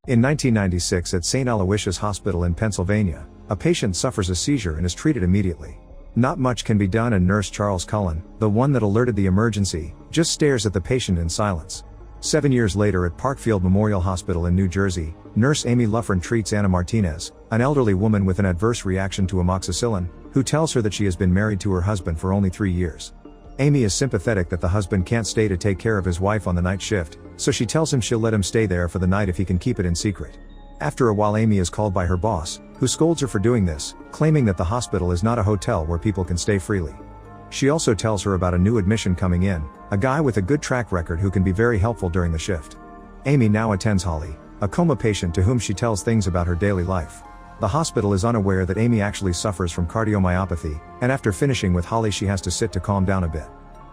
In 1996 at St. Aloysius Hospital in Pennsylvania, a patient suffers a seizure and is treated immediately. Not much can be done and nurse Charles Cullen, the one that alerted the emergency, just stares at the patient in silence. 7 years later at Parkfield Memorial Hospital in New Jersey, nurse Amy Luffren treats Anna Martinez, an elderly woman with an adverse reaction to amoxicillin, who tells her that she has been married to her husband for only 3 years. Amy is sympathetic that the husband can't stay to take care of his wife on the night shift, so she tells him she'll let him stay there for the night if he can keep it in secret. After a while, Amy is called by her boss, who scolds her for doing this, claiming that the hospital is not a hotel where people can stay freely. She also tells her about a new admission coming in, a guy with a good track record who can be very helpful during the shift. Amy now attends Holly, a coma patient to whom she tells things about her daily life. The hospital is unaware that Amy actually suffers from cardiomyopathy, and after finishing with Holly she has to sit to calm down a bit.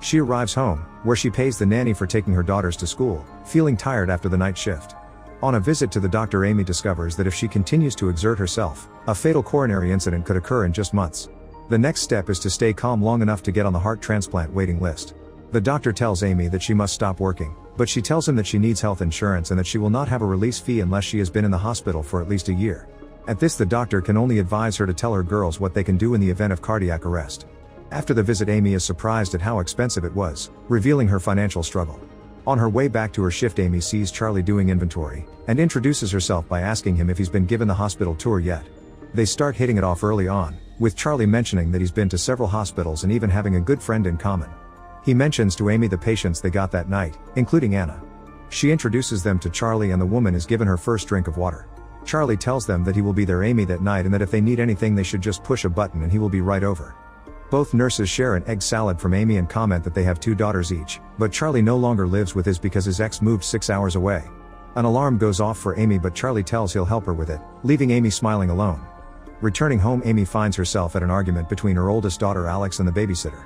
She arrives home, where she pays the nanny for taking her daughters to school, feeling tired after the night shift. On a visit to the doctor, Amy discovers that if she continues to exert herself, a fatal coronary incident could occur in just months. The next step is to stay calm long enough to get on the heart transplant waiting list. The doctor tells Amy that she must stop working, but she tells him that she needs health insurance and that she will not have a release fee unless she has been in the hospital for at least a year. At this, the doctor can only advise her to tell her girls what they can do in the event of cardiac arrest. After the visit, Amy is surprised at how expensive it was, revealing her financial struggle. On her way back to her shift, Amy sees Charlie doing inventory, and introduces herself by asking him if he's been given the hospital tour yet. They start hitting it off early on, with Charlie mentioning that he's been to several hospitals and even having a good friend in common. He mentions to Amy the patients they got that night, including Anna. She introduces them to Charlie and the woman is given her first drink of water. Charlie tells them that he will be their Amy that night and that if they need anything they should just push a button and he will be right over. Both nurses share an egg salad from Amy and comment that they have 2 daughters each, but Charlie no longer lives with his because his ex moved 6 hours away. An alarm goes off for Amy, but Charlie tells he'll help her with it, leaving Amy smiling alone. Returning home, Amy finds herself at an argument between her oldest daughter Alex and the babysitter.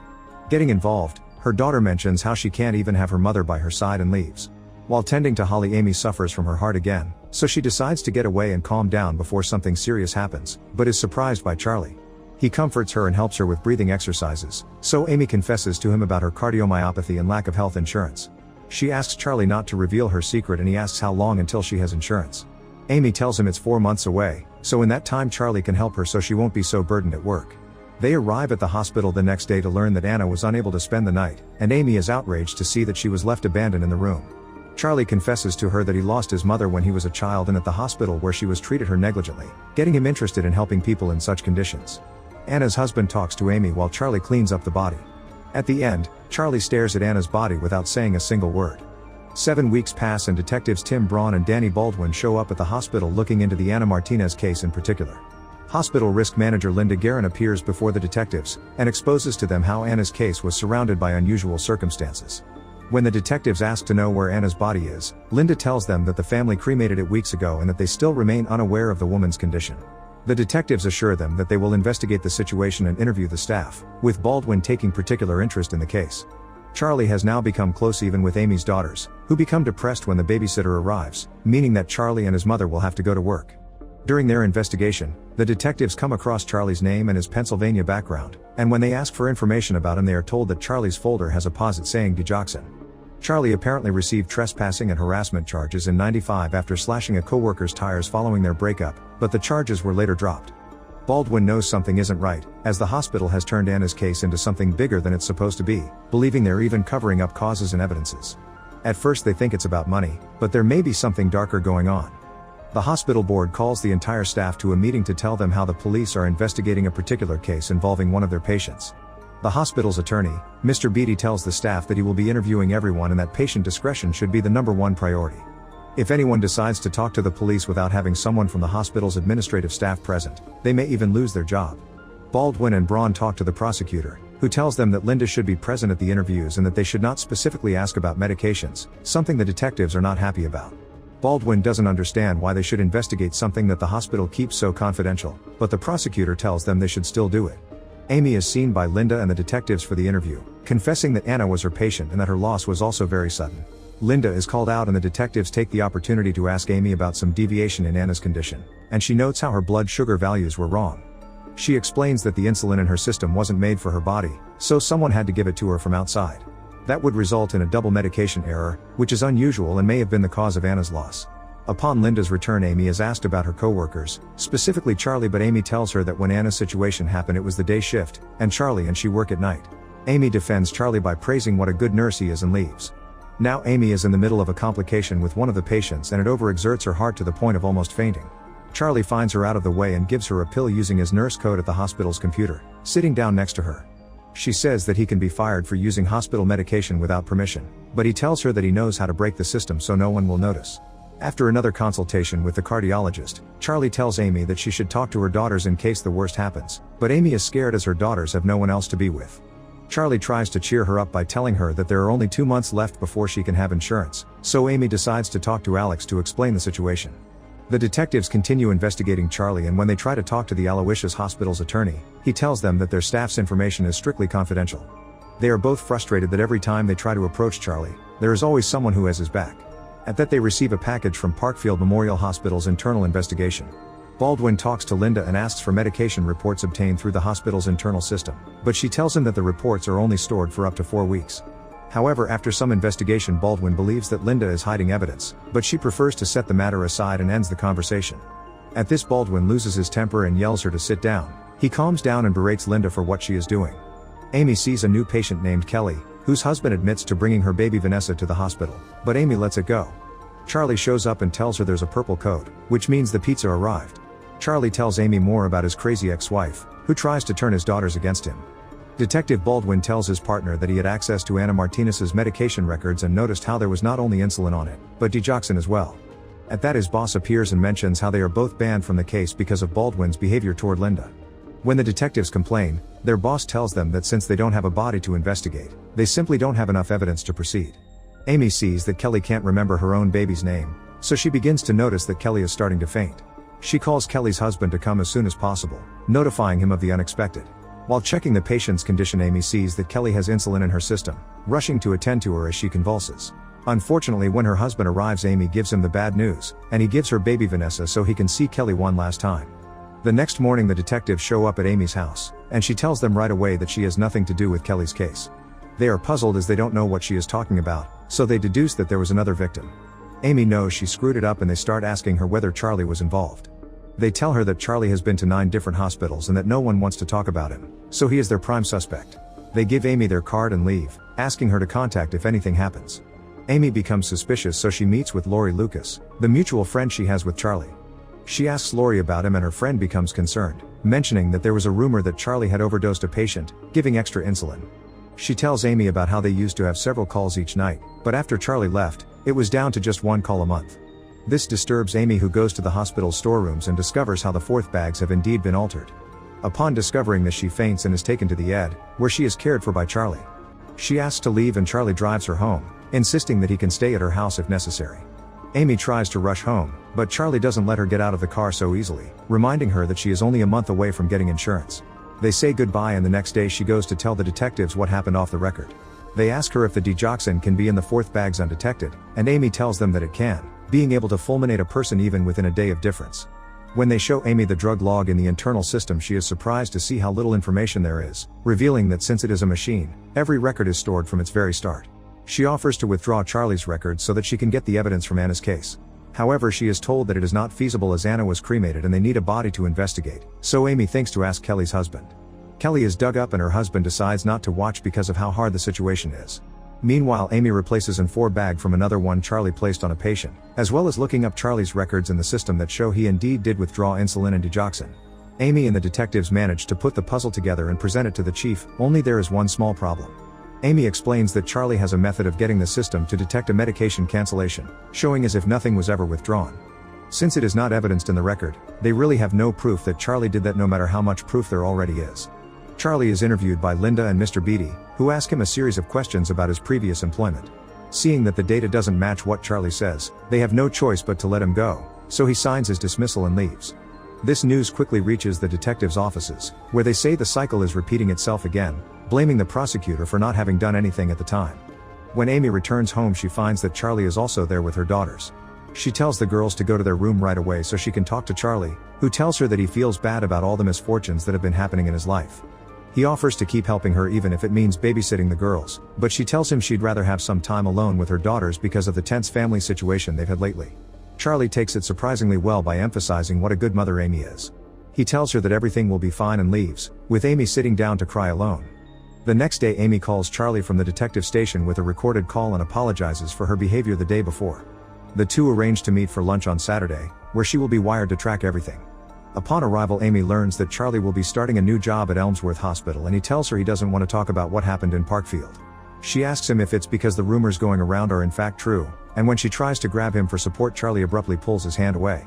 Getting involved, her daughter mentions how she can't even have her mother by her side and leaves. While tending to Holly, Amy suffers from her heart again, so she decides to get away and calm down before something serious happens, but is surprised by Charlie. He comforts her and helps her with breathing exercises, so Amy confesses to him about her cardiomyopathy and lack of health insurance. She asks Charlie not to reveal her secret and he asks how long until she has insurance. Amy tells him it's 4 months away, so in that time Charlie can help her so she won't be so burdened at work. They arrive at the hospital the next day to learn that Anna was unable to spend the night, and Amy is outraged to see that she was left abandoned in the room. Charlie confesses to her that he lost his mother when he was a child and at the hospital where she was treated her negligently, getting him interested in helping people in such conditions. Anna's husband talks to Amy while Charlie cleans up the body. At the end, Charlie stares at Anna's body without saying a single word. 7 weeks pass and detectives Tim Braun and Danny Baldwin show up at the hospital looking into the Anna Martinez case in particular. Hospital risk manager Linda Guerin appears before the detectives, and exposes to them how Anna's case was surrounded by unusual circumstances. When the detectives ask to know where Anna's body is, Linda tells them that the family cremated it weeks ago and that they still remain unaware of the woman's condition. The detectives assure them that they will investigate the situation and interview the staff, with Baldwin taking particular interest in the case. Charlie has now become close even with Amy's daughters, who become depressed when the babysitter arrives, meaning that Charlie and his mother will have to go to work. During their investigation, the detectives come across Charlie's name and his Pennsylvania background, and when they ask for information about him they are told that Charlie's folder has a posit saying digoxin. Charlie apparently received trespassing and harassment charges in '95 after slashing a coworker's tires following their breakup, but the charges were later dropped. Baldwin knows something isn't right, as the hospital has turned Anna's case into something bigger than it's supposed to be, believing they're even covering up causes and evidences. At first they think it's about money, but there may be something darker going on. The hospital board calls the entire staff to a meeting to tell them how the police are investigating a particular case involving one of their patients. The hospital's attorney, Mr. Beatty, tells the staff that he will be interviewing everyone and that patient discretion should be the #1 priority. If anyone decides to talk to the police without having someone from the hospital's administrative staff present, they may even lose their job. Baldwin and Braun talk to the prosecutor, who tells them that Linda should be present at the interviews and that they should not specifically ask about medications, something the detectives are not happy about. Baldwin doesn't understand why they should investigate something that the hospital keeps so confidential, but the prosecutor tells them they should still do it. Amy is seen by Linda and the detectives for the interview, confessing that Anna was her patient and that her loss was also very sudden. Linda is called out and the detectives take the opportunity to ask Amy about some deviation in Anna's condition, and she notes how her blood sugar values were wrong. She explains that the insulin in her system wasn't made for her body, so someone had to give it to her from outside. That would result in a double medication error, which is unusual and may have been the cause of Anna's loss. Upon Linda's return, Amy is asked about her co-workers, specifically Charlie, but Amy tells her that when Anna's situation happened it was the day shift, and Charlie and she work at night. Amy defends Charlie by praising what a good nurse he is and leaves. Now Amy is in the middle of a complication with one of the patients and it overexerts her heart to the point of almost fainting. Charlie finds her out of the way and gives her a pill using his nurse code at the hospital's computer, sitting down next to her. She says that he can be fired for using hospital medication without permission, but he tells her that he knows how to break the system so no one will notice. After another consultation with the cardiologist, Charlie tells Amy that she should talk to her daughters in case the worst happens, but Amy is scared as her daughters have no one else to be with. Charlie tries to cheer her up by telling her that there are only 2 months left before she can have insurance, so Amy decides to talk to Alex to explain the situation. The detectives continue investigating Charlie, and when they try to talk to the Aloysius Hospital's attorney, he tells them that their staff's information is strictly confidential. They are both frustrated that every time they try to approach Charlie, there is always someone who has his back. At that they receive a package from Parkfield Memorial Hospital's internal investigation. Baldwin talks to Linda and asks for medication reports obtained through the hospital's internal system, but she tells him that the reports are only stored for up to 4 weeks. However, after some investigation, Baldwin believes that Linda is hiding evidence, but she prefers to set the matter aside and ends the conversation. At this, Baldwin loses his temper and yells her to sit down. He calms down and berates Linda for what she is doing. Amy sees a new patient named Kelly, whose husband admits to bringing her baby Vanessa to the hospital, but Amy lets it go. Charlie shows up and tells her there's a purple code, which means the pizza arrived. Charlie tells Amy more about his crazy ex-wife, who tries to turn his daughters against him. Detective Baldwin tells his partner that he had access to Anna Martinez's medication records and noticed how there was not only insulin on it, but digoxin as well. At that, his boss appears and mentions how they are both banned from the case because of Baldwin's behavior toward Linda. When the detectives complain, their boss tells them that since they don't have a body to investigate, they simply don't have enough evidence to proceed. Amy sees that Kelly can't remember her own baby's name, so she begins to notice that Kelly is starting to faint. She calls Kelly's husband to come as soon as possible, notifying him of the unexpected. While checking the patient's condition, Amy sees that Kelly has insulin in her system, rushing to attend to her as she convulses. Unfortunately, when her husband arrives, Amy gives him the bad news, and he gives her baby Vanessa so he can see Kelly one last time. The next morning, the detectives show up at Amy's house, and she tells them right away that she has nothing to do with Kelly's case. They are puzzled as they don't know what she is talking about, so they deduce that there was another victim. Amy knows she screwed it up and they start asking her whether Charlie was involved. They tell her that Charlie has been to 9 different hospitals and that no one wants to talk about him, so he is their prime suspect. They give Amy their card and leave, asking her to contact if anything happens. Amy becomes suspicious, so she meets with Lori Lucas, the mutual friend she has with Charlie. She asks Lori about him and her friend becomes concerned, mentioning that there was a rumor that Charlie had overdosed a patient, giving extra insulin. She tells Amy about how they used to have several calls each night, but after Charlie left, it was down to just 1 call a month. This disturbs Amy, who goes to the hospital's storerooms and discovers how the 4th bags have indeed been altered. Upon discovering this, she faints and is taken to the ED, where she is cared for by Charlie. She asks to leave and Charlie drives her home, insisting that he can stay at her house if necessary. Amy tries to rush home, but Charlie doesn't let her get out of the car so easily, reminding her that she is only a month away from getting insurance. They say goodbye, and the next day she goes to tell the detectives what happened off the record. They ask her if the digoxin can be in the 4th bags undetected, and Amy tells them that it can, being able to fulminate a person even within a day of difference. When they show Amy the drug log in the internal system, she is surprised to see how little information there is, revealing that since it is a machine, every record is stored from its very start. She offers to withdraw Charlie's records so that she can get the evidence from Anna's case. However, she is told that it is not feasible as Anna was cremated and they need a body to investigate, so Amy thinks to ask Kelly's husband. Kelly is dug up and her husband decides not to watch because of how hard the situation is. Meanwhile, Amy replaces an 4 bag from another one Charlie placed on a patient, as well as looking up Charlie's records in the system that show he indeed did withdraw insulin and digoxin. Amy and the detectives manage to put the puzzle together and present it to the chief, only there is one small problem. Amy explains that Charlie has a method of getting the system to detect a medication cancellation, showing as if nothing was ever withdrawn. Since it is not evidenced in the record, they really have no proof that Charlie did that, no matter how much proof there already is. Charlie is interviewed by Linda and Mr. Beatty, who ask him a series of questions about his previous employment. Seeing that the data doesn't match what Charlie says, they have no choice but to let him go, so he signs his dismissal and leaves. This news quickly reaches the detectives' offices, where they say the cycle is repeating itself again, blaming the prosecutor for not having done anything at the time. When Amy returns home, she finds that Charlie is also there with her daughters. She tells the girls to go to their room right away so she can talk to Charlie, who tells her that he feels bad about all the misfortunes that have been happening in his life. He offers to keep helping her even if it means babysitting the girls, but she tells him she'd rather have some time alone with her daughters because of the tense family situation they've had lately. Charlie takes it surprisingly well by emphasizing what a good mother Amy is. He tells her that everything will be fine and leaves, with Amy sitting down to cry alone. The next day Amy calls Charlie from the detective station with a recorded call and apologizes for her behavior the day before. The two arrange to meet for lunch on Saturday, where she will be wired to track everything. Upon arrival Amy learns that Charlie will be starting a new job at Elmsworth Hospital and he tells her he doesn't want to talk about what happened in Parkfield. She asks him if it's because the rumors going around are in fact true, and when she tries to grab him for support Charlie abruptly pulls his hand away.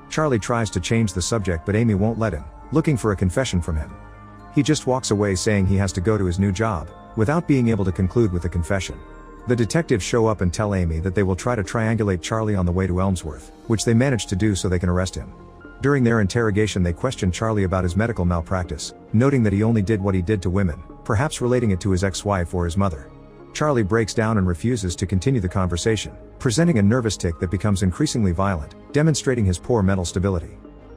Charlie tries to change the subject but Amy won't let him, looking for a confession from him. He just walks away saying he has to go to his new job, without being able to conclude with a confession. The detectives show up and tell Amy that they will try to triangulate Charlie on the way to Elmsworth, which they manage to do so they can arrest him. During their interrogation they question Charlie about his medical malpractice, noting that he only did what he did to women, perhaps relating it to his ex-wife or his mother. Charlie breaks down and refuses to continue the conversation, presenting a nervous tic that becomes increasingly violent, demonstrating his poor mental stability.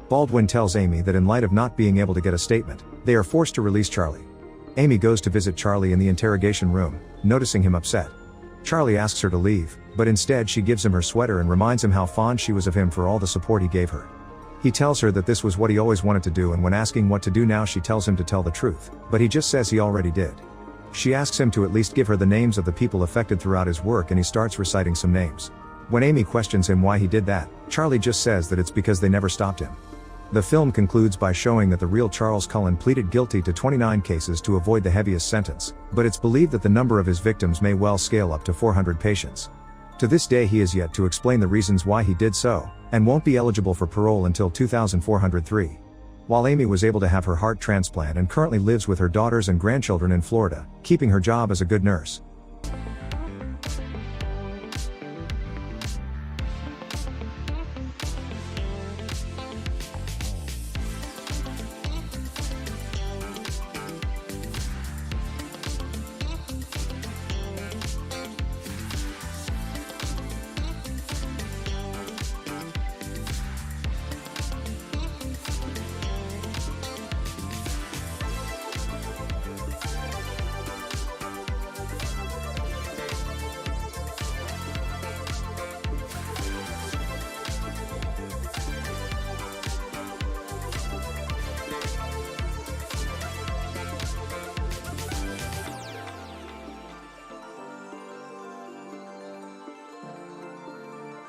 Baldwin tells Amy that in light of not being able to get a statement, they are forced to release Charlie. Amy goes to visit Charlie in the interrogation room, noticing him upset. Charlie asks her to leave, but instead she gives him her sweater and reminds him how fond she was of him for all the support he gave her. He tells her that this was what he always wanted to do and when asking what to do now she tells him to tell the truth, but he just says he already did. She asks him to at least give her the names of the people affected throughout his work and he starts reciting some names. When Amy questions him why he did that, Charlie just says that it's because they never stopped him. The film concludes by showing that the real Charles Cullen pleaded guilty to 29 cases to avoid the heaviest sentence, but it's believed that the number of his victims may well scale up to 400 patients. To this day he has yet to explain the reasons why he did so, and won't be eligible for parole until 2403. While Amy was able to have her heart transplant and currently lives with her daughters and grandchildren in Florida, keeping her job as a good nurse.